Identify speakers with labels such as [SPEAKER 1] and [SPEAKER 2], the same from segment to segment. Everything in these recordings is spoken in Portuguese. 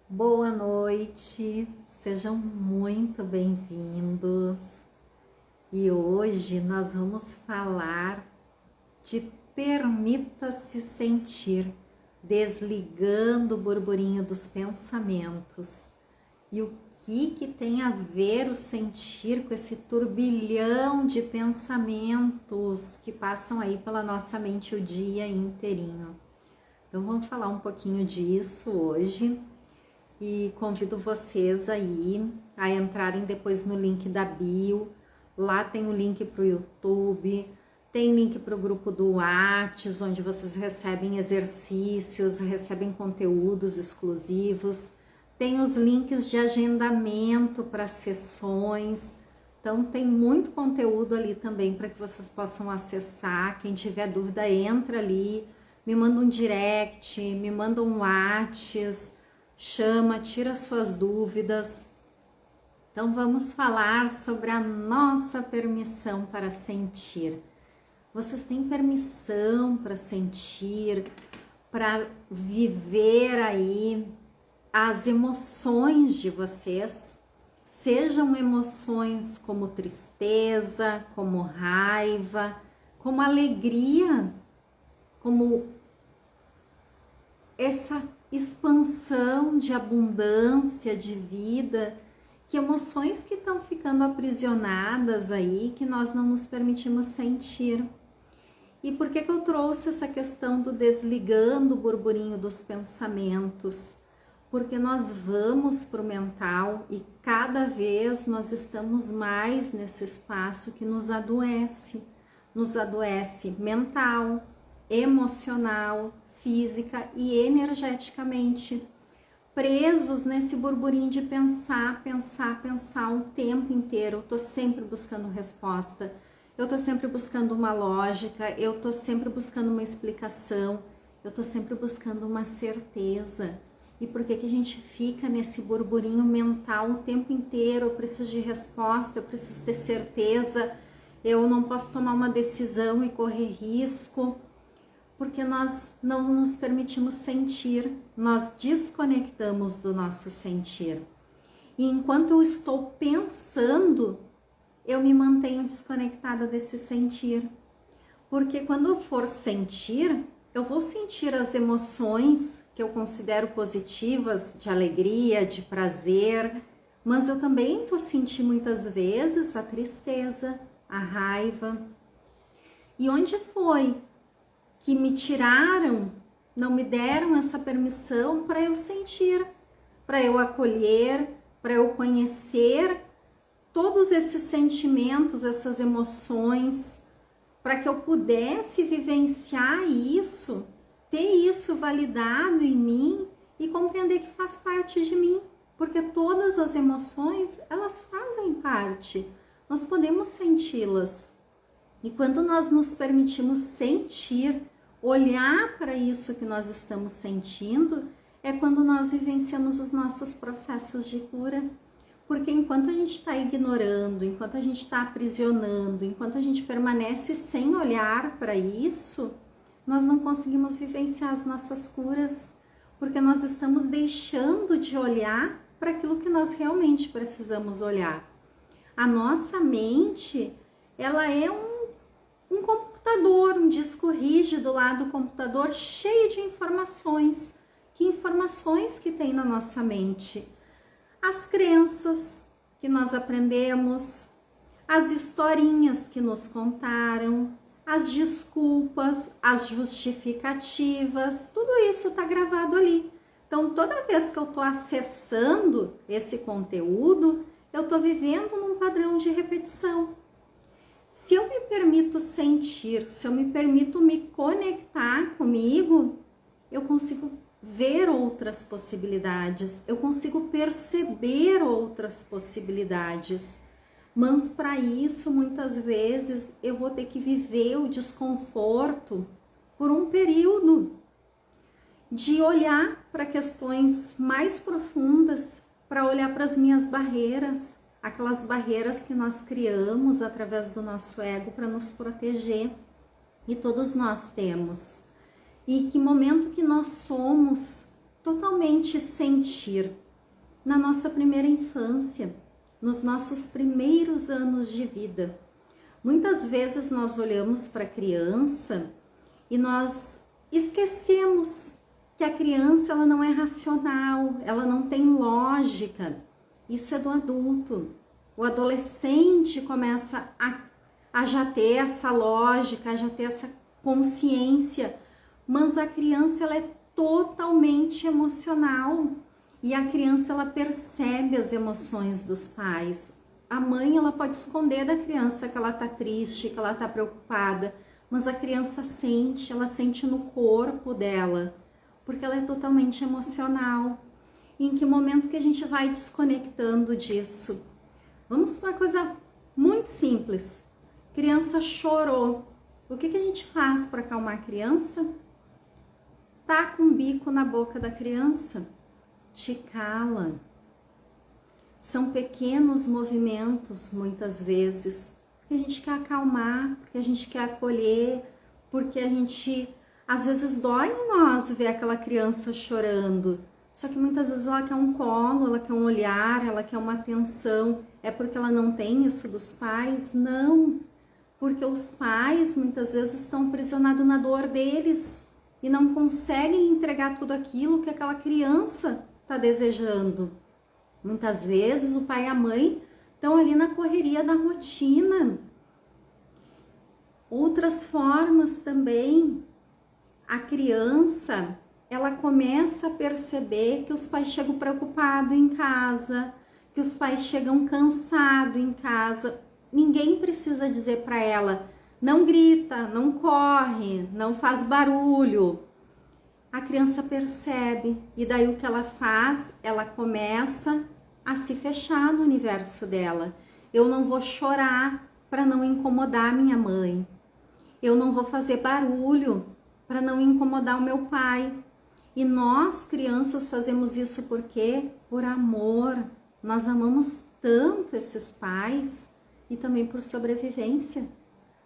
[SPEAKER 1] Boa noite, sejam muito bem-vindos. E hoje nós vamos falar de permita-se sentir, desligando o burburinho dos pensamentos. E o que tem a ver o sentir com esse turbilhão de pensamentos que passam aí pela nossa mente o dia inteirinho. Então vamos falar um pouquinho disso hoje. E convido vocês aí a entrarem depois no link da bio. Lá tem o link para o YouTube, tem link para o grupo do Whats, onde vocês recebem exercícios, recebem conteúdos exclusivos. Tem os links de agendamento para sessões. Então tem muito conteúdo ali também para que vocês possam acessar. Quem tiver dúvida, entra ali, me manda um direct, me manda um Whats. Chama, tira suas dúvidas. Então vamos falar sobre a nossa permissão para sentir. Vocês têm permissão para sentir, para viver aí as emoções de vocês, sejam emoções como tristeza, como raiva, como alegria, como essa expansão de abundância, de vida, que emoções que estão ficando aprisionadas aí, que nós não nos permitimos sentir. E por que eu trouxe essa questão do desligando o burburinho dos pensamentos? Porque nós vamos para o mental e cada vez nós estamos mais nesse espaço que nos adoece mental, emocional, física e energeticamente, presos nesse burburinho de pensar o tempo inteiro. Eu tô sempre buscando resposta, eu tô sempre buscando uma lógica, eu tô sempre buscando uma explicação, eu tô sempre buscando uma certeza. E por que a gente fica nesse burburinho mental o tempo inteiro? Eu preciso de resposta, eu preciso ter certeza, eu não posso tomar uma decisão e correr risco, porque nós não nos permitimos sentir, nós desconectamos do nosso sentir. E enquanto eu estou pensando, eu me mantenho desconectada desse sentir. Porque quando eu for sentir, eu vou sentir as emoções que eu considero positivas, de alegria, de prazer, mas eu também vou sentir muitas vezes a tristeza, a raiva. E onde foi que me tiraram, não me deram essa permissão para eu sentir, para eu acolher, para eu conhecer todos esses sentimentos, essas emoções, para que eu pudesse vivenciar isso, ter isso validado em mim e compreender que faz parte de mim, porque todas as emoções, elas fazem parte, nós podemos senti-las. E quando nós nos permitimos sentir, olhar para isso que nós estamos sentindo, é quando nós vivenciamos os nossos processos de cura. Porque enquanto a gente está ignorando, enquanto a gente está aprisionando, enquanto a gente permanece sem olhar para isso, nós não conseguimos vivenciar as nossas curas. Porque nós estamos deixando de olhar para aquilo que nós realmente precisamos olhar. A nossa mente, ela é um computador, um disco rígido lá do computador cheio de informações. Que informações que tem na nossa mente? As crenças que nós aprendemos, as historinhas que nos contaram, as desculpas, as justificativas, tudo isso está gravado ali. Então, toda vez que eu estou acessando esse conteúdo, eu estou vivendo num padrão de repetição. Se eu me permito sentir, se eu me permito me conectar comigo, eu consigo ver outras possibilidades, eu consigo perceber outras possibilidades. Mas para isso, muitas vezes, eu vou ter que viver o desconforto por um período de olhar para questões mais profundas, para olhar para as minhas barreiras, aquelas barreiras que nós criamos através do nosso ego para nos proteger. E todos nós temos. E que momento que nós somos totalmente sentir na nossa primeira infância, nos nossos primeiros anos de vida. Muitas vezes nós olhamos para a criança e nós esquecemos que a criança ela não é racional, ela não tem lógica. Isso é do adulto. O adolescente começa a já ter essa lógica, a já ter essa consciência, mas a criança ela é totalmente emocional e a criança ela percebe as emoções dos pais. A mãe ela pode esconder da criança que ela tá triste, que ela tá preocupada, mas a criança sente, ela sente no corpo dela, porque ela é totalmente emocional. E em que momento que a gente vai desconectando disso? Vamos para uma coisa muito simples. Criança chorou. O que a gente faz para acalmar a criança? Taca um bico na boca da criança. Te cala. São pequenos movimentos, muitas vezes, que a gente quer acalmar, porque a gente quer acolher, porque a gente, às vezes, dói em nós ver aquela criança chorando. Só que muitas vezes ela quer um colo, ela quer um olhar, ela quer uma atenção. É porque ela não tem isso dos pais? Não. Porque os pais, muitas vezes, estão aprisionados na dor deles e não conseguem entregar tudo aquilo que aquela criança está desejando. Muitas vezes o pai e a mãe estão ali na correria da rotina. Outras formas também, a criança, ela começa a perceber que os pais chegam preocupados em casa, que os pais chegam cansados em casa. Ninguém precisa dizer para ela, não grita, não corre, não faz barulho. A criança percebe e daí o que ela faz? Ela começa a se fechar no universo dela. Eu não vou chorar para não incomodar minha mãe. Eu não vou fazer barulho para não incomodar o meu pai. E nós, crianças, fazemos isso por quê? Por amor. Nós amamos tanto esses pais e também por sobrevivência.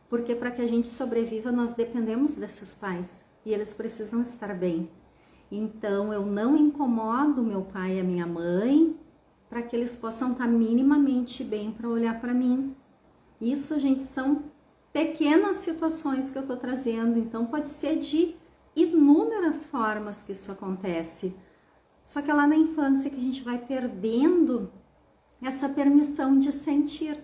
[SPEAKER 1] Porque para que a gente sobreviva, nós dependemos desses pais. E eles precisam estar bem. Então, eu não incomodo meu pai e a minha mãe para que eles possam estar minimamente bem para olhar para mim. Isso, gente, são pequenas situações que eu estou trazendo. Então, pode ser de inúmeras formas que isso acontece. Só que é lá na infância que a gente vai perdendo essa permissão de sentir.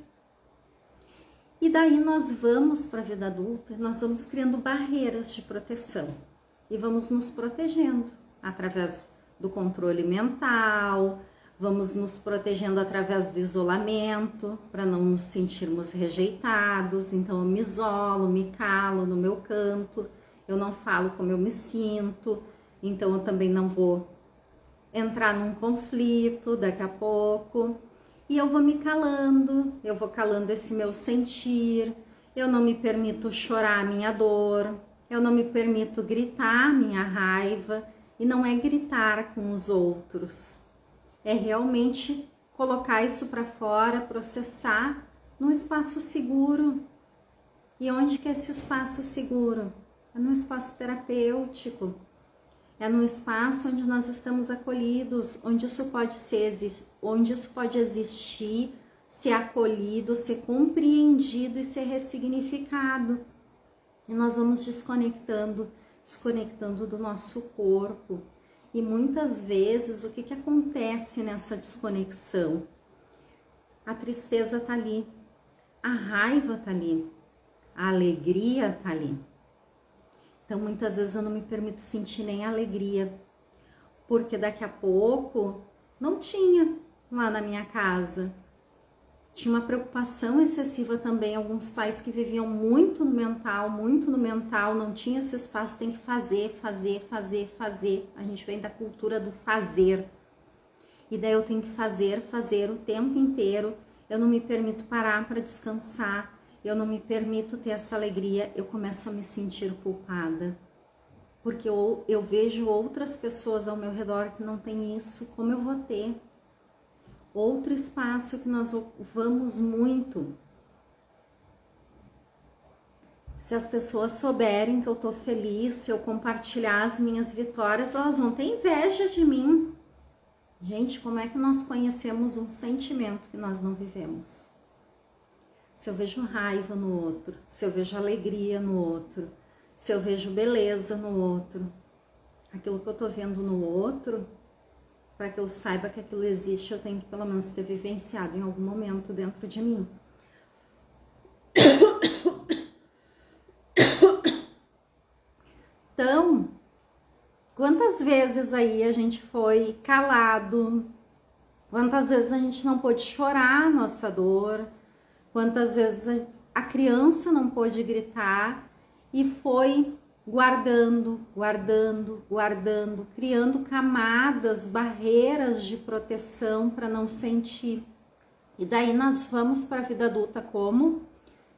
[SPEAKER 1] E daí nós vamos para a vida adulta, nós vamos criando barreiras de proteção e vamos nos protegendo através do controle mental, vamos nos protegendo através do isolamento para não nos sentirmos rejeitados. Então eu me isolo, me calo no meu canto, eu não falo como eu me sinto, então eu também não vou entrar num conflito daqui a pouco. E eu vou me calando, eu vou calando esse meu sentir, eu não me permito chorar a minha dor, eu não me permito gritar a minha raiva, e não é gritar com os outros, é realmente colocar isso para fora, processar num espaço seguro. E onde que é esse espaço seguro? É num espaço terapêutico, é num espaço onde nós estamos acolhidos, onde isso pode existir, ser acolhido, ser compreendido e ser ressignificado. E nós vamos desconectando do nosso corpo. E muitas vezes, o que acontece nessa desconexão? A tristeza tá ali, a raiva tá ali, a alegria tá ali. Então, muitas vezes eu não me permito sentir nem alegria, porque daqui a pouco não tinha lá na minha casa. Tinha uma preocupação excessiva também, alguns pais que viviam muito no mental, não tinha esse espaço, tem que fazer. A gente vem da cultura do fazer. E daí eu tenho que fazer o tempo inteiro, eu não me permito parar para descansar, eu não me permito ter essa alegria, eu começo a me sentir culpada. Porque eu vejo outras pessoas ao meu redor que não têm isso, como eu vou ter? Outro espaço que nós vamos muito Se as pessoas souberem que eu tô feliz, se eu compartilhar as minhas vitórias, elas vão ter inveja de mim. Gente, como é que nós conhecemos um sentimento que nós não vivemos? Se eu vejo raiva no outro, se eu vejo alegria no outro, se eu vejo beleza no outro, aquilo que eu tô vendo no outro, para que eu saiba que aquilo existe, eu tenho que pelo menos ter vivenciado em algum momento dentro de mim. Então, quantas vezes aí a gente foi calado, quantas vezes a gente não pôde chorar a nossa dor, quantas vezes a criança não pôde gritar e foi guardando, criando camadas, barreiras de proteção para não sentir. E daí nós vamos para a vida adulta como?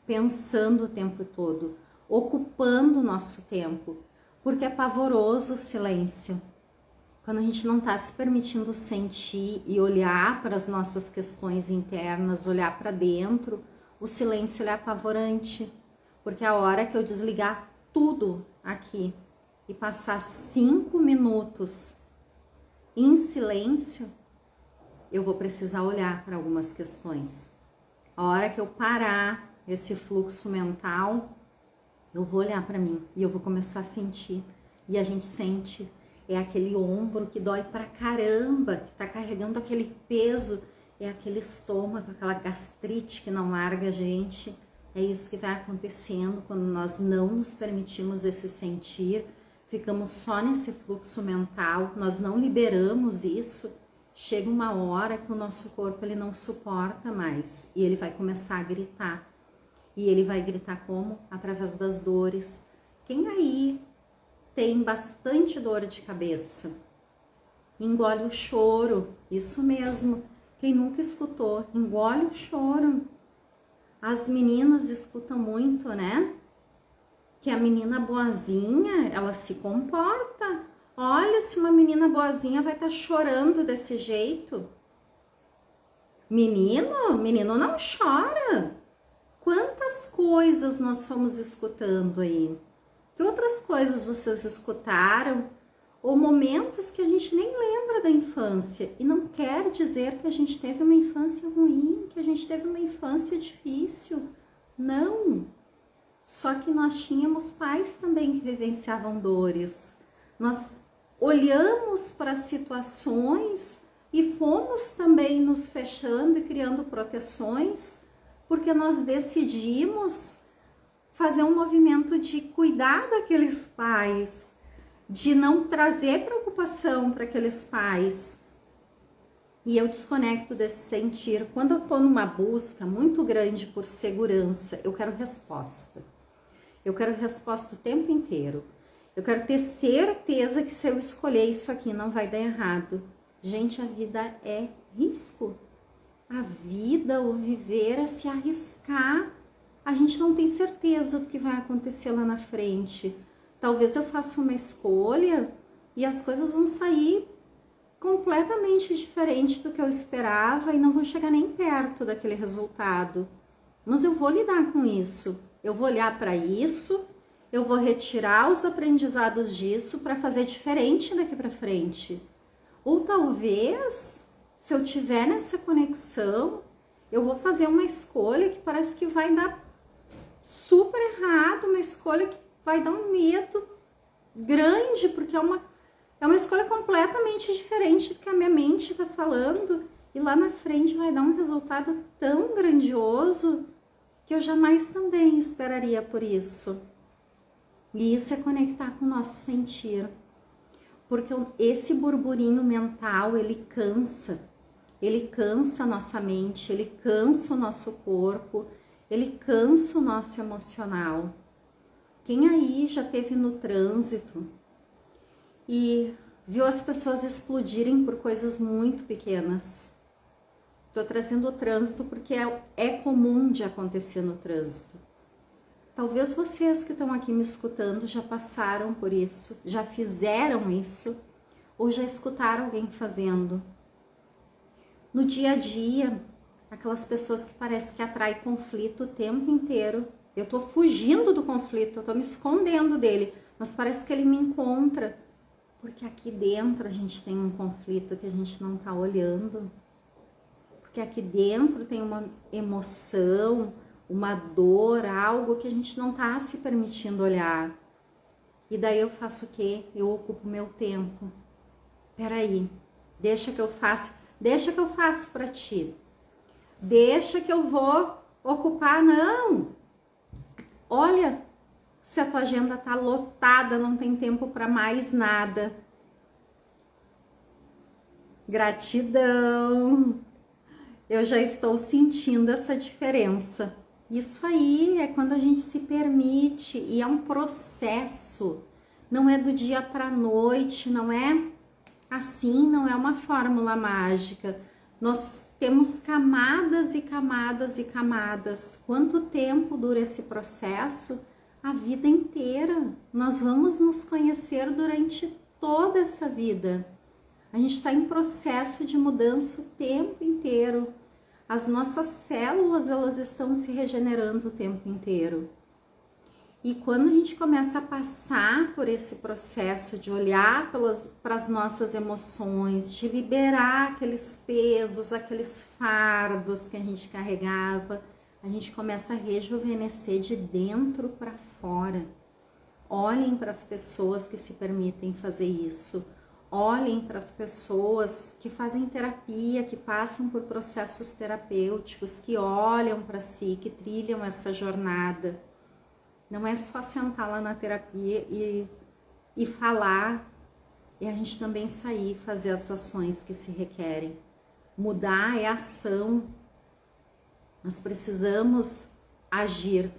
[SPEAKER 1] Pensando o tempo todo, ocupando o nosso tempo, porque é pavoroso o silêncio. Quando a gente não está se permitindo sentir e olhar para as nossas questões internas, olhar para dentro, o silêncio é apavorante, porque a hora que eu desligar tudo aqui e passar 5 minutos em silêncio, eu vou precisar olhar para algumas questões. A hora que eu parar esse fluxo mental, eu vou olhar para mim e eu vou começar a sentir. E a gente sente, é aquele ombro que dói pra caramba, que tá carregando aquele peso, é aquele estômago, aquela gastrite que não larga a gente. É isso que vai acontecendo quando nós não nos permitimos esse sentir, ficamos só nesse fluxo mental, nós não liberamos isso. Chega uma hora que o nosso corpo ele não suporta mais e ele vai começar a gritar. E ele vai gritar como? Através das dores. Quem aí tem bastante dor de cabeça? Engole o choro, isso mesmo. Quem nunca escutou, engole o choro. As meninas escutam muito, né? Que a menina boazinha, ela se comporta. Olha, se uma menina boazinha vai estar chorando desse jeito. Menino não chora. Quantas coisas nós fomos escutando aí? Que outras coisas vocês escutaram? Ou momentos que a gente nem lembra da infância. E não quer dizer que a gente teve uma infância ruim, que a gente teve uma infância difícil. Não. Só que nós tínhamos pais também que vivenciavam dores. Nós olhamos para situações e fomos também nos fechando e criando proteções, porque nós decidimos fazer um movimento de cuidar daqueles pais, de não trazer preocupação para aqueles pais. E eu desconecto desse sentir. Quando eu estou numa busca muito grande por segurança, eu quero resposta. Eu quero resposta o tempo inteiro. Eu quero ter certeza que se eu escolher isso aqui não vai dar errado. Gente, a vida é risco. A vida, o viver é se arriscar. A gente não tem certeza do que vai acontecer lá na frente. Talvez eu faça uma escolha e as coisas vão sair completamente diferente do que eu esperava e não vão chegar nem perto daquele resultado. Mas eu vou lidar com isso. Eu vou olhar para isso, eu vou retirar os aprendizados disso para fazer diferente daqui para frente. Ou talvez, se eu tiver nessa conexão, eu vou fazer uma escolha que parece que vai dar super errado, uma escolha que vai dar um medo grande, porque é uma escolha completamente diferente do que a minha mente está falando, e lá na frente vai dar um resultado tão grandioso que eu jamais também esperaria por isso. E isso é conectar com o nosso sentir, porque esse burburinho mental, ele cansa a nossa mente, ele cansa o nosso corpo, ele cansa o nosso emocional. Quem aí já esteve no trânsito e viu as pessoas explodirem por coisas muito pequenas? Estou trazendo o trânsito porque é comum de acontecer no trânsito. Talvez vocês que estão aqui me escutando já passaram por isso, já fizeram isso, ou já escutaram alguém fazendo. No dia a dia, aquelas pessoas que parece que atraem conflito o tempo inteiro, Eu tô fugindo do conflito, eu tô me escondendo dele, mas parece que ele me encontra. Porque aqui dentro a gente tem um conflito que a gente não tá olhando. Porque aqui dentro tem uma emoção, uma dor, algo que a gente não tá se permitindo olhar. E daí eu faço o quê? Eu ocupo meu tempo. Peraí, deixa que eu faço pra ti. Deixa que eu vou ocupar, não. Olha, se a tua agenda tá lotada, não tem tempo para mais nada. Gratidão. Eu já estou sentindo essa diferença. Isso aí é quando a gente se permite, e é um processo. Não é do dia para noite, não é assim, não é uma fórmula mágica. Nós temos camadas e camadas e camadas. Quanto tempo dura esse processo? A vida inteira. Nós vamos nos conhecer durante toda essa vida. A gente está em processo de mudança o tempo inteiro. As nossas células, elas estão se regenerando o tempo inteiro. E quando a gente começa a passar por esse processo de olhar para as nossas emoções, de liberar aqueles pesos, aqueles fardos que a gente carregava, a gente começa a rejuvenescer de dentro para fora. Olhem para as pessoas que se permitem fazer isso. Olhem para as pessoas que fazem terapia, que passam por processos terapêuticos, que olham para si, que trilham essa jornada. Não é só sentar lá na terapia e falar, e a gente também sair e fazer as ações que se requerem. Mudar é ação. Nós precisamos agir.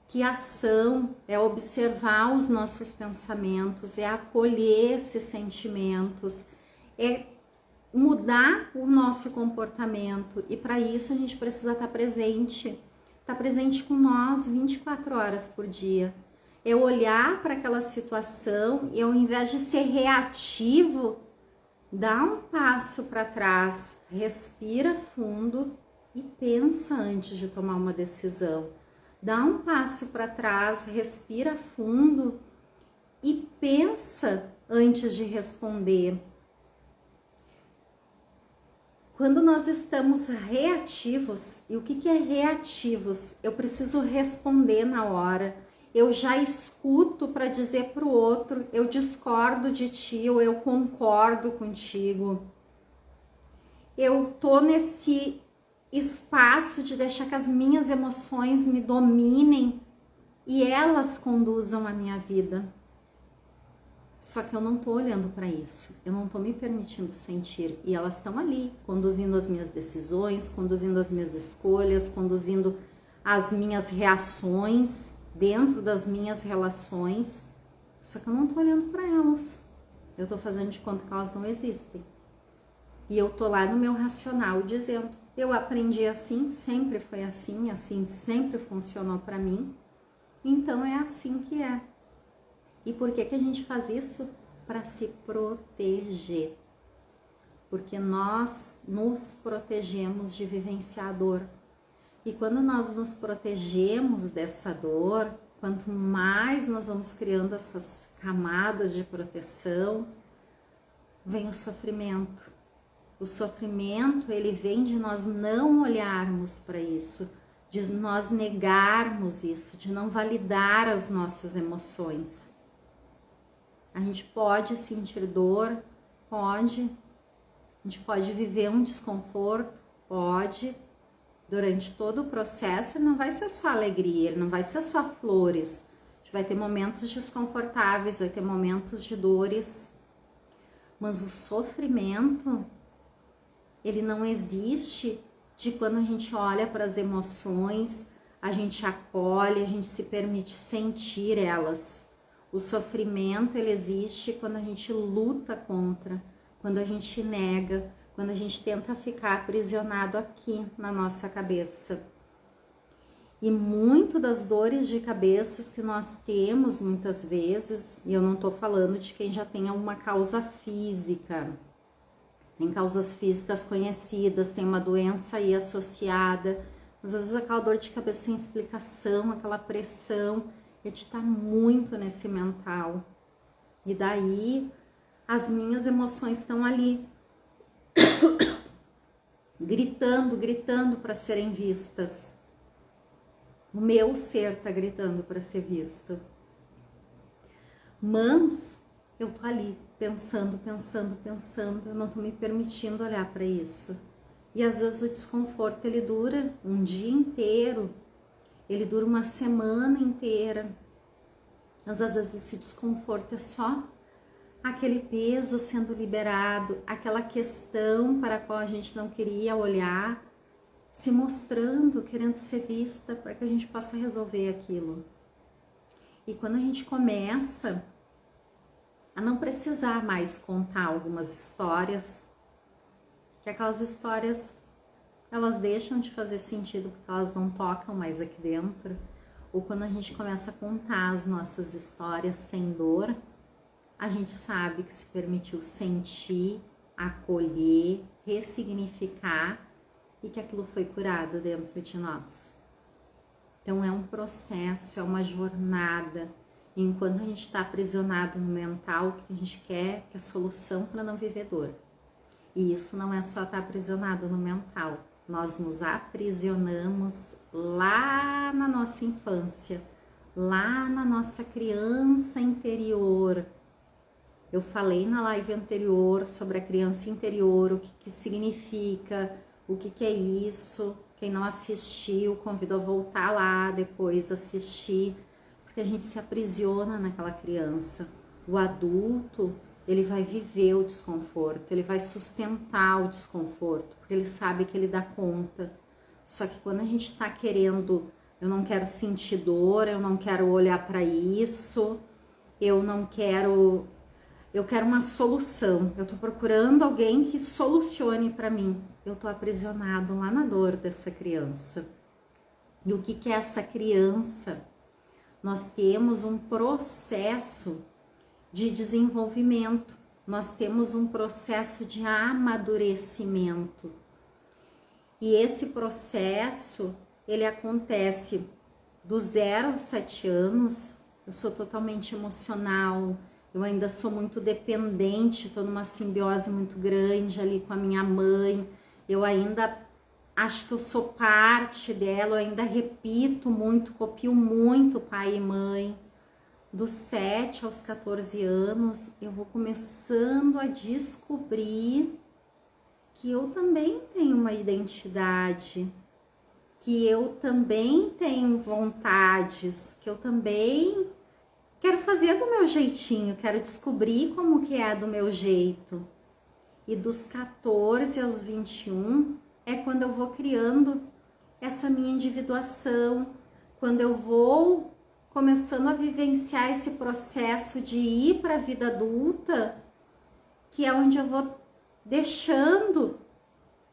[SPEAKER 1] Que ação é observar os nossos pensamentos, é acolher esses sentimentos, é mudar o nosso comportamento. E para isso a gente precisa estar presente com nós 24 horas por dia. É olhar para aquela situação e ao invés de ser reativo, dá um passo para trás, respira fundo e pensa antes de tomar uma decisão. Dá um passo para trás, respira fundo e pensa antes de responder. Quando nós estamos reativos, e o que é reativos? Eu preciso responder na hora. Eu já escuto para dizer para o outro, eu discordo de ti ou eu concordo contigo. Eu tô nesse espaço de deixar que as minhas emoções me dominem e elas conduzam a minha vida. Só que eu não tô olhando para isso, eu não tô me permitindo sentir, e elas estão ali, conduzindo as minhas decisões, conduzindo as minhas escolhas, conduzindo as minhas reações dentro das minhas relações, só que eu não tô olhando para elas, eu tô fazendo de conta que elas não existem. E eu tô lá no meu racional dizendo, eu aprendi assim, sempre foi assim sempre funcionou para mim, então é assim que é. E por que a gente faz isso? Para se proteger. Porque nós nos protegemos de vivenciar a dor. E quando nós nos protegemos dessa dor, quanto mais nós vamos criando essas camadas de proteção, vem o sofrimento. O sofrimento, ele vem de nós não olharmos para isso, de nós negarmos isso, de não validar as nossas emoções. A gente pode sentir dor, pode. A gente pode viver um desconforto, pode. Durante todo o processo, ele não vai ser só alegria, ele não vai ser só flores. A gente vai ter momentos desconfortáveis, vai ter momentos de dores. Mas o sofrimento, ele não existe de quando a gente olha para as emoções, a gente acolhe, a gente se permite sentir elas. O sofrimento, ele existe quando a gente luta contra, quando a gente nega, quando a gente tenta ficar aprisionado aqui na nossa cabeça. E muito das dores de cabeça que nós temos muitas vezes, e eu não estou falando de quem já tem alguma causa física, tem causas físicas conhecidas, tem uma doença aí associada, Às vezes aquela dor de cabeça sem explicação, aquela pressão, a gente tá muito nesse mental. E daí as minhas emoções estão ali, gritando para serem vistas. O meu ser tá gritando para ser visto. Mas eu tô ali pensando, eu não tô me permitindo olhar para isso. E às vezes o desconforto ele dura um dia inteiro, ele dura uma semana inteira. Mas às vezes esse desconforto é só aquele peso sendo liberado, aquela questão para a qual a gente não queria olhar, se mostrando, querendo ser vista para que a gente possa resolver aquilo. E quando a gente começa a não precisar mais contar algumas histórias, que aquelas histórias elas deixam de fazer sentido porque elas não tocam mais aqui dentro, ou quando a gente começa a contar as nossas histórias sem dor, a gente sabe que se permitiu sentir, acolher, ressignificar e que aquilo foi curado dentro de nós. Então é um processo, é uma jornada. E enquanto a gente está aprisionado no mental, o que a gente quer é a solução para não viver dor. E isso não é só estar aprisionado no mental. Nós nos aprisionamos lá na nossa infância, lá na nossa criança interior. Eu falei na live anterior sobre a criança interior, o que significa, o que é isso. Quem não assistiu, convido a voltar lá depois assistir, porque a gente se aprisiona naquela criança. O adulto, ele vai viver o desconforto, ele vai sustentar o desconforto, porque ele sabe que ele dá conta. Só que quando a gente está querendo, eu não quero sentir dor, eu não quero olhar para isso, eu quero uma solução, eu tô procurando alguém que solucione para mim. Eu tô aprisionado lá na dor dessa criança. E o que é essa criança? Nós temos um processo de desenvolvimento, nós temos um processo de amadurecimento. E esse processo, ele acontece do 0 aos 7 anos, eu sou totalmente emocional, eu ainda sou muito dependente, estou numa simbiose muito grande ali com a minha mãe, eu ainda acho que eu sou parte dela, eu ainda repito muito, copio muito pai e mãe. Dos 7 aos 14 anos, eu vou começando a descobrir que eu também tenho uma identidade, que eu também tenho vontades, que eu também quero fazer do meu jeitinho, quero descobrir como que é do meu jeito. E dos 14 aos 21 é quando eu vou criando essa minha individuação, quando eu vou começando a vivenciar esse processo de ir para a vida adulta, que é onde eu vou deixando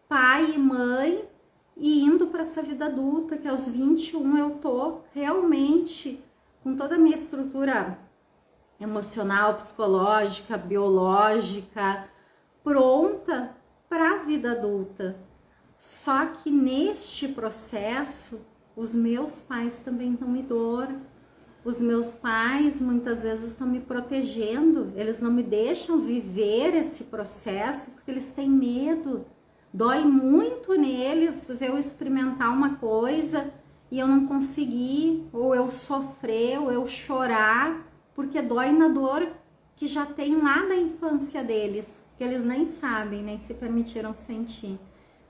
[SPEAKER 1] pai e mãe e indo para essa vida adulta, que aos 21 eu tô realmente com toda a minha estrutura emocional, psicológica, biológica, pronta para a vida adulta. Só que neste processo, os meus pais também estão me dor. Os meus pais muitas vezes estão me protegendo, eles não me deixam viver esse processo porque eles têm medo. Dói muito neles ver eu experimentar uma coisa e eu não conseguir, ou eu sofrer, ou eu chorar, porque dói na dor que já tem lá da infância deles, que eles nem sabem, nem se permitiram sentir.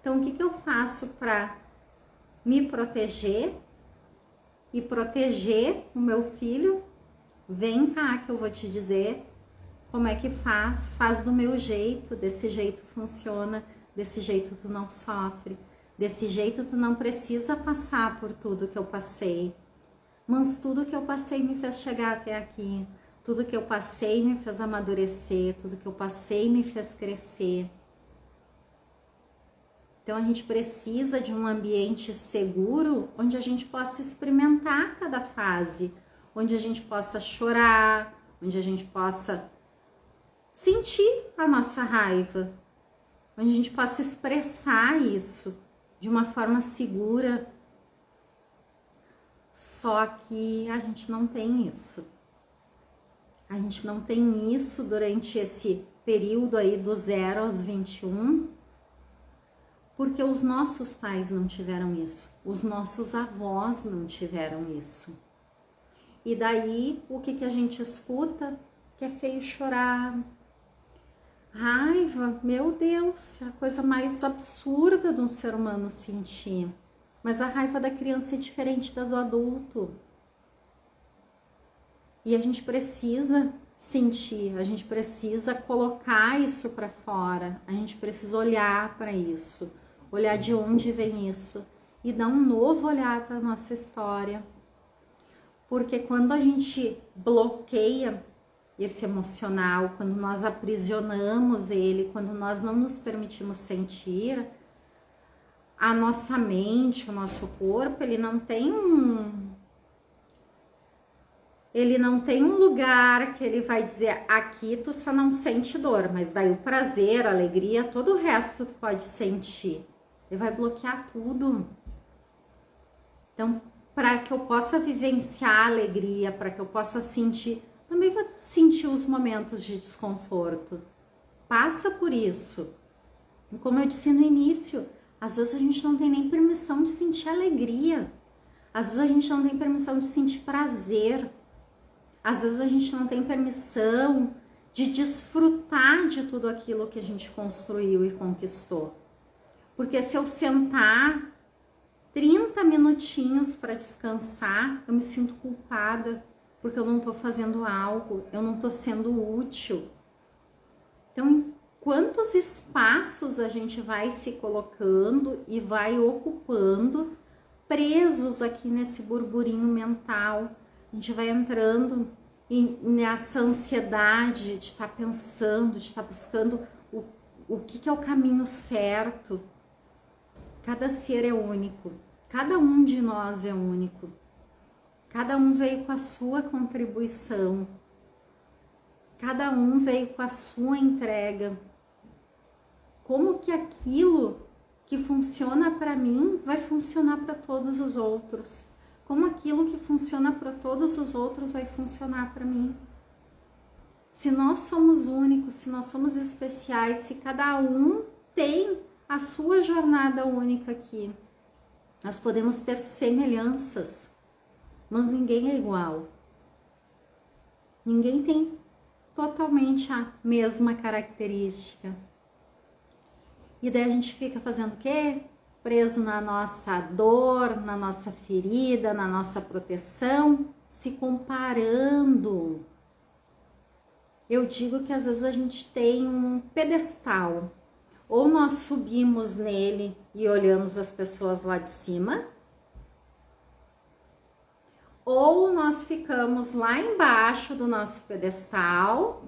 [SPEAKER 1] Então, o que eu faço para me proteger e proteger o meu filho? Vem cá que eu vou te dizer como é que faz do meu jeito, desse jeito funciona, desse jeito tu não sofre, desse jeito tu não precisa passar por tudo que eu passei. Mas tudo que eu passei me fez chegar até aqui, tudo que eu passei me fez amadurecer, tudo que eu passei me fez crescer. Então a gente precisa de um ambiente seguro onde a gente possa experimentar cada fase, onde a gente possa chorar, onde a gente possa sentir a nossa raiva, onde a gente possa expressar isso de uma forma segura, Só que a gente não tem isso. A gente não tem isso durante esse período aí do 0 aos 21, porque os nossos pais não tiveram isso, os nossos avós não tiveram isso. E daí, o que a gente escuta? Que é feio chorar. Raiva, meu Deus, é a coisa mais absurda de um ser humano sentir. Mas a raiva da criança é diferente da do adulto. E a gente precisa sentir, a gente precisa colocar isso para fora, a gente precisa olhar para isso, olhar de onde vem isso e dar um novo olhar para nossa história. Porque quando a gente bloqueia esse emocional, quando nós aprisionamos ele, quando nós não nos permitimos sentir, a nossa mente, o nosso corpo, ele não tem um lugar que ele vai dizer, aqui tu só não sente dor, mas daí o prazer, a alegria, todo o resto tu pode sentir. Ele vai bloquear tudo. Então, para que eu possa vivenciar a alegria, para que eu possa sentir, também vou sentir os momentos de desconforto. Passa por isso. E como eu disse no início, às vezes a gente não tem nem permissão de sentir alegria. Às vezes a gente não tem permissão de sentir prazer. Às vezes a gente não tem permissão de desfrutar de tudo aquilo que a gente construiu e conquistou. Porque se eu sentar 30 minutinhos para descansar, eu me sinto culpada, porque eu não estou fazendo algo, eu não estou sendo útil. Então, em quantos espaços a gente vai se colocando e vai ocupando, presos aqui nesse burburinho mental? A gente vai entrando nessa ansiedade de estar pensando, de estar buscando o que é o caminho certo. Cada ser é único, cada um de nós é único, cada um veio com a sua contribuição, cada um veio com a sua entrega. Como que aquilo que funciona para mim vai funcionar para todos os outros? Como aquilo que funciona para todos os outros vai funcionar para mim? Se nós somos únicos, se nós somos especiais, se cada um tem a sua jornada única aqui, nós podemos ter semelhanças, mas ninguém é igual. Ninguém tem totalmente a mesma característica. E daí a gente fica fazendo o quê? Preso na nossa dor, na nossa ferida, na nossa proteção, se comparando. Eu digo que às vezes a gente tem um pedestal. Ou nós subimos nele e olhamos as pessoas lá de cima, ou nós ficamos lá embaixo do nosso pedestal,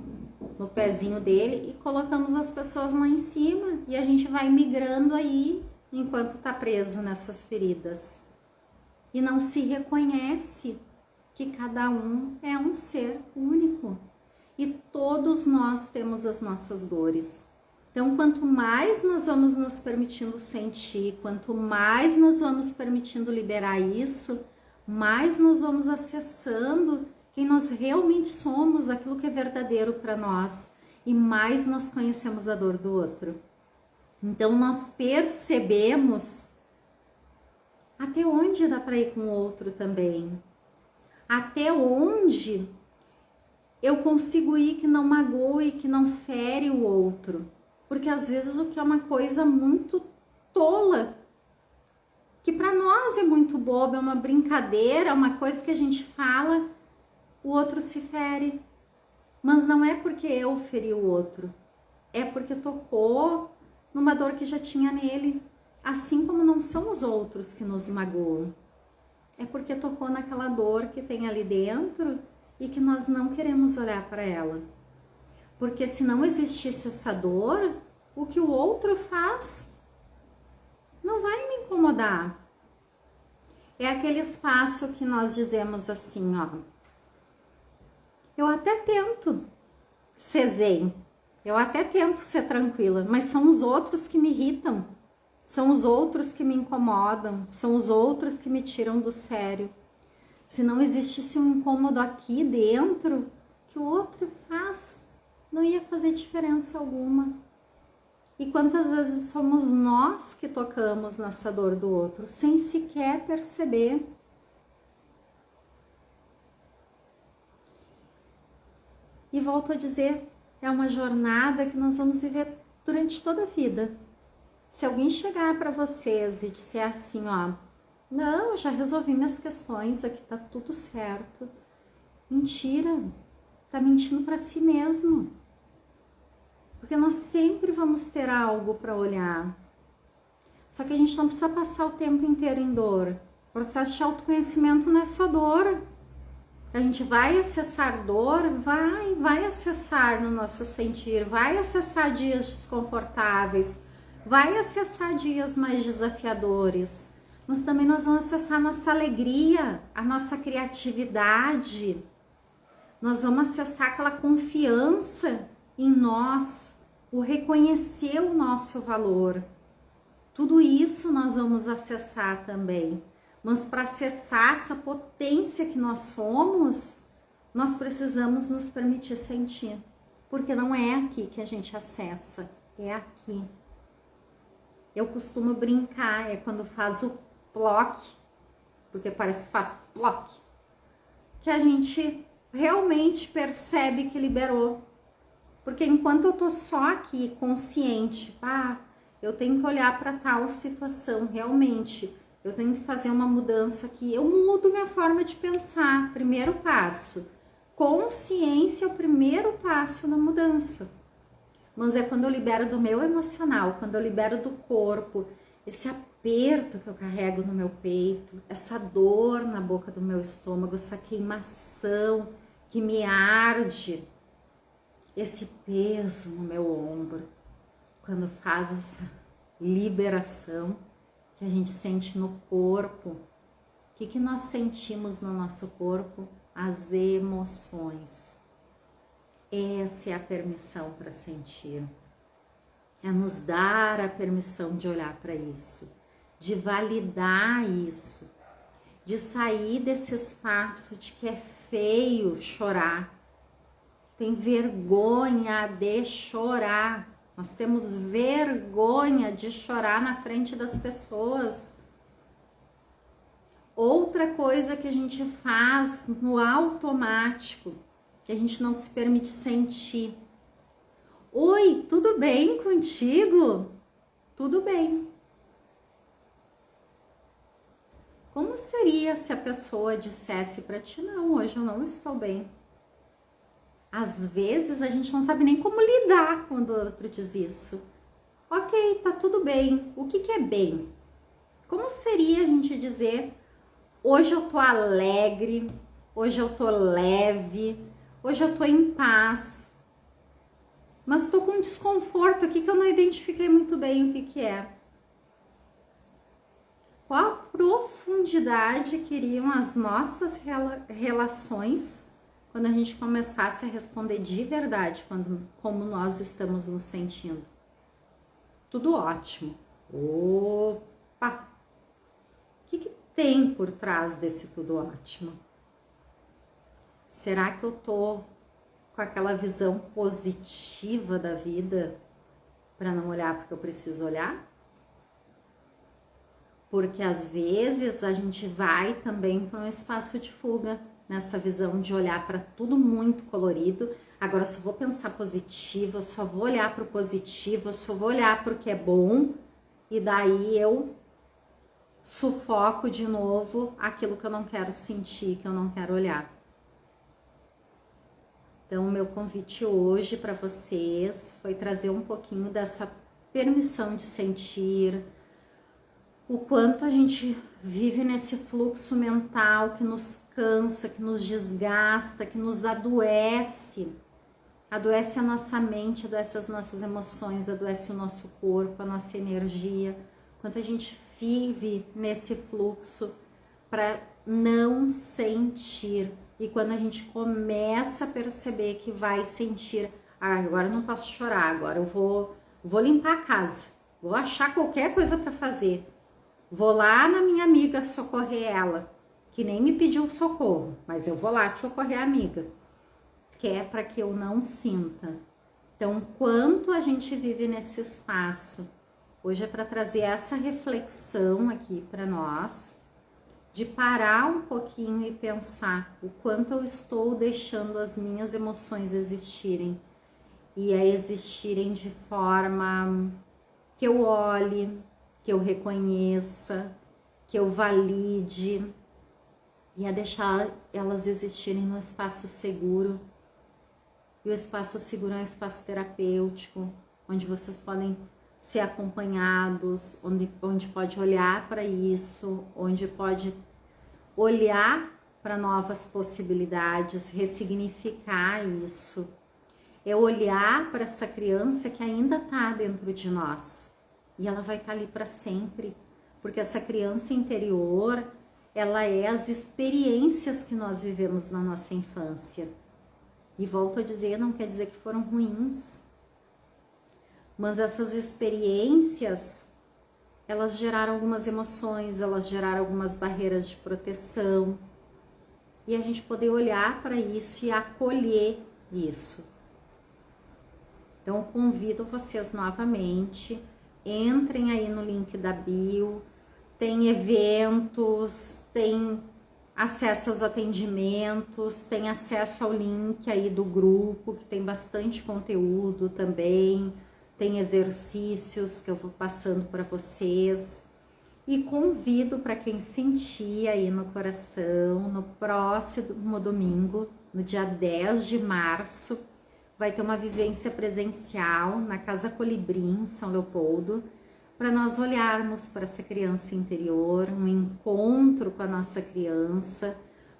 [SPEAKER 1] no pezinho dele, e colocamos as pessoas lá em cima. E a gente vai migrando aí, enquanto tá preso nessas feridas. E não se reconhece que cada um é um ser único. E todos nós temos as nossas dores. Então, quanto mais nós vamos nos permitindo sentir, quanto mais nós vamos permitindo liberar isso, mais nós vamos acessando quem nós realmente somos, aquilo que é verdadeiro para nós, e mais nós conhecemos a dor do outro. Então, nós percebemos até onde dá para ir com o outro também. Até onde eu consigo ir que não magoe, que não fere o outro. Porque às vezes o que é uma coisa muito tola, que para nós é muito boba, é uma brincadeira, é uma coisa que a gente fala, o outro se fere. Mas não é porque eu feri o outro, é porque tocou numa dor que já tinha nele. Assim como não são os outros que nos magoam, é porque tocou naquela dor que tem ali dentro e que nós não queremos olhar para ela. Porque se não existisse essa dor, o que o outro faz não vai me incomodar. É aquele espaço que nós dizemos assim, ó. Eu até tento ser zen, eu até tento ser tranquila, mas são os outros que me irritam, são os outros que me incomodam, são os outros que me tiram do sério. Se não existisse um incômodo aqui dentro, que o outro faz, não ia fazer diferença alguma. E quantas vezes somos nós que tocamos nessa dor do outro, sem sequer perceber? E volto a dizer, é uma jornada que nós vamos viver durante toda a vida. Se alguém chegar para vocês e disser assim, ó, não, eu já resolvi minhas questões, aqui tá tudo certo. Mentira, tá mentindo para si mesmo. Porque nós sempre vamos ter algo para olhar. Só que a gente não precisa passar o tempo inteiro em dor. O processo de autoconhecimento não é só dor. A gente vai acessar dor, vai acessar no nosso sentir, vai acessar dias desconfortáveis, vai acessar dias mais desafiadores. Mas também nós vamos acessar a nossa alegria, a nossa criatividade. Nós vamos acessar aquela confiança em nós, o reconhecer o nosso valor. Tudo isso nós vamos acessar também. Mas para acessar essa potência que nós somos, nós precisamos nos permitir sentir. Porque não é aqui que a gente acessa, é aqui. Eu costumo brincar, é quando faz o ploc, porque parece que faz ploc, que a gente realmente percebe que liberou. Porque enquanto eu tô só aqui consciente, eu tenho que olhar para tal situação, realmente, eu tenho que fazer uma mudança aqui, eu mudo minha forma de pensar, primeiro passo. Consciência é o primeiro passo na mudança. Mas é quando eu libero do meu emocional, quando eu libero do corpo, esse aperto que eu carrego no meu peito, essa dor na boca do meu estômago, essa queimação que me arde, esse peso no meu ombro, quando faz essa liberação que a gente sente no corpo. O que nós sentimos no nosso corpo? As emoções. Essa é a permissão para sentir. É nos dar a permissão de olhar para isso, de validar isso, de sair desse espaço de que é feio chorar. Tem vergonha de chorar. Nós temos vergonha de chorar na frente das pessoas. Outra coisa que a gente faz no automático, que a gente não se permite sentir. Oi, tudo bem contigo? Tudo bem. Como seria se a pessoa dissesse para ti, não, hoje eu não estou bem? Às vezes a gente não sabe nem como lidar quando o outro diz isso. Ok, tá tudo bem. O que é bem? Como seria a gente dizer, hoje eu tô alegre, hoje eu tô leve, hoje eu tô em paz, mas tô com um desconforto aqui que eu não identifiquei muito bem o que é. Qual a profundidade que iriam as nossas relações quando a gente começasse a responder de verdade, como nós estamos nos sentindo? Tudo ótimo. Opa! O que tem por trás desse tudo ótimo? Será que eu tô com aquela visão positiva da vida para não olhar porque eu preciso olhar? Porque às vezes a gente vai também para um espaço de fuga, nessa visão de olhar para tudo muito colorido. Agora eu só vou pensar positivo, eu só vou olhar para o positivo, eu só vou olhar para o que é bom, e daí eu sufoco de novo aquilo que eu não quero sentir, que eu não quero olhar. Então, o meu convite hoje para vocês foi trazer um pouquinho dessa permissão de sentir, o quanto a gente vive nesse fluxo mental que nos cansa, que nos desgasta, que nos adoece. Adoece a nossa mente, adoece as nossas emoções, adoece o nosso corpo, a nossa energia. Quanto a gente vive nesse fluxo para não sentir. E quando a gente começa a perceber que vai sentir, agora eu não posso chorar, agora eu vou limpar a casa, vou achar qualquer coisa para fazer. Vou lá na minha amiga socorrer ela. que nem me pediu socorro, mas eu vou lá socorrer a amiga, que é para que eu não sinta. Então, quanto a gente vive nesse espaço, hoje é para trazer essa reflexão aqui para nós, de parar um pouquinho e pensar o quanto eu estou deixando as minhas emoções existirem, e a existirem de forma que eu olhe, que eu reconheça, que eu valide, e a deixar elas existirem no espaço seguro. E o espaço seguro é um espaço terapêutico, onde vocês podem ser acompanhados, onde pode olhar para isso, onde pode olhar para novas possibilidades, ressignificar isso. É olhar para essa criança que ainda está dentro de nós. E ela vai estar ali para sempre, porque essa criança interior, ela é as experiências que nós vivemos na nossa infância. E volto a dizer, não quer dizer que foram ruins, mas essas experiências, elas geraram algumas emoções, elas geraram algumas barreiras de proteção, e a gente poder olhar para isso e acolher isso. Então, eu convido vocês novamente, entrem aí no link da bio, tem eventos, tem acesso aos atendimentos, tem acesso ao link aí do grupo, que tem bastante conteúdo também, tem exercícios que eu vou passando para vocês. E convido para quem sentir aí no coração, no próximo domingo, no dia 10 de março, vai ter uma vivência presencial na Casa Colibri, em São Leopoldo, para nós olharmos para essa criança interior, um encontro com a nossa criança,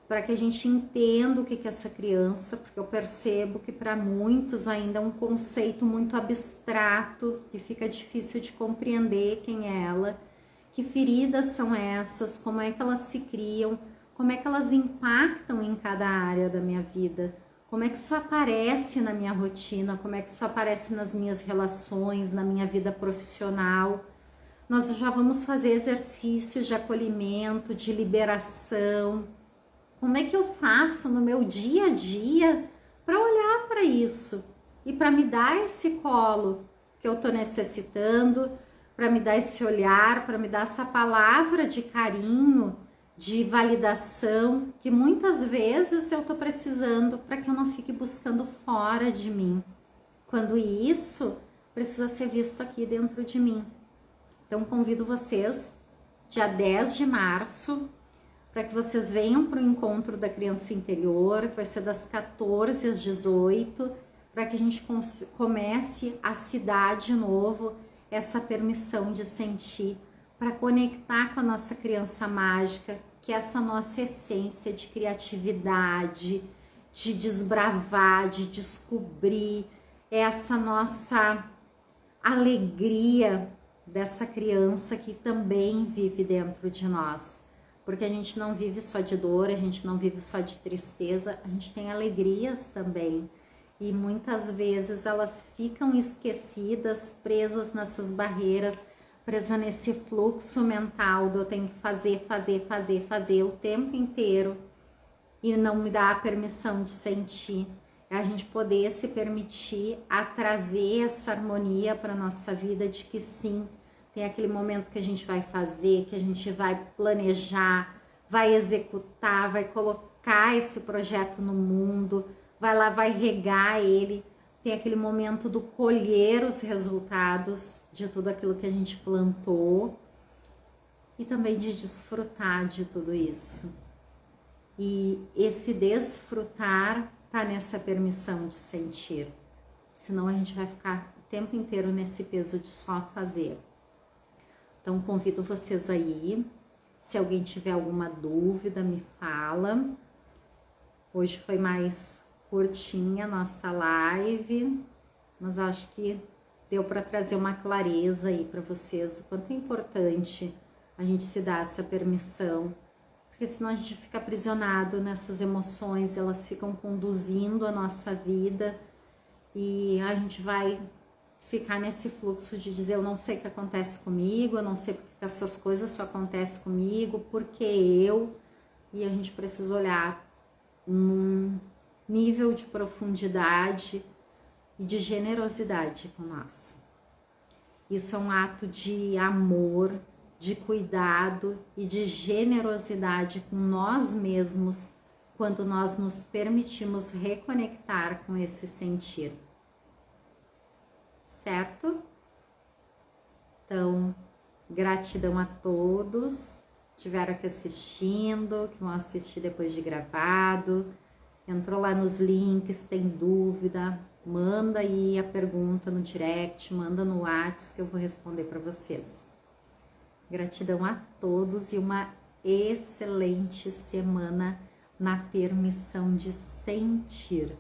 [SPEAKER 1] para que a gente entenda o que é essa criança, porque eu percebo que para muitos ainda é um conceito muito abstrato, que fica difícil de compreender quem é ela, que feridas são essas, como é que elas se criam, como é que elas impactam em cada área da minha vida, como é que isso aparece na minha rotina, como é que isso aparece nas minhas relações, na minha vida profissional. Nós já vamos fazer exercícios de acolhimento, de liberação. Como é que eu faço no meu dia a dia para olhar para isso e para me dar esse colo que eu estou necessitando, para me dar esse olhar, para me dar essa palavra de carinho, de validação, que muitas vezes eu estou precisando para que eu não fique buscando fora de mim, quando isso precisa ser visto aqui dentro de mim. Então convido vocês, dia 10 de março, para que vocês venham para o encontro da criança interior, vai ser das 14 às 18, para que a gente comece a se dar de novo essa permissão de sentir, para conectar com a nossa criança mágica, que é essa nossa essência de criatividade, de desbravar, de descobrir, essa nossa alegria dessa criança que também vive dentro de nós. Porque a gente não vive só de dor, a gente não vive só de tristeza, a gente tem alegrias também. E muitas vezes elas ficam esquecidas, presas nessas barreiras, presa nesse fluxo mental do eu tenho que fazer o tempo inteiro e não me dá a permissão de sentir. É a gente poder se permitir a trazer essa harmonia para a nossa vida de que sim, tem aquele momento que a gente vai fazer, que a gente vai planejar, vai executar, vai colocar esse projeto no mundo, vai lá, vai regar ele. Tem aquele momento do colher os resultados de tudo aquilo que a gente plantou e também de desfrutar de tudo isso. E esse desfrutar tá nessa permissão de sentir, senão a gente vai ficar o tempo inteiro nesse peso de só fazer. Então convido vocês aí, se alguém tiver alguma dúvida me fala. Hoje foi mais curtinha a nossa live, mas acho que deu para trazer uma clareza aí para vocês, o quanto é importante a gente se dar essa permissão, porque senão a gente fica aprisionado nessas emoções, elas ficam conduzindo a nossa vida e a gente vai ficar nesse fluxo de dizer eu não sei o que acontece comigo, eu não sei porque essas coisas só acontecem comigo, porque eu... e a gente precisa olhar num nível de profundidade e de generosidade com nós. Isso é um ato de amor, de cuidado e de generosidade com nós mesmos quando nós nos permitimos reconectar com esse sentir. Certo? Então, gratidão a todos que estiveram aqui assistindo, que vão assistir depois de gravado. Entrou lá nos links, tem dúvida, manda aí a pergunta no direct, manda no WhatsApp que eu vou responder para vocês. Gratidão a todos e uma excelente semana na permissão de sentir.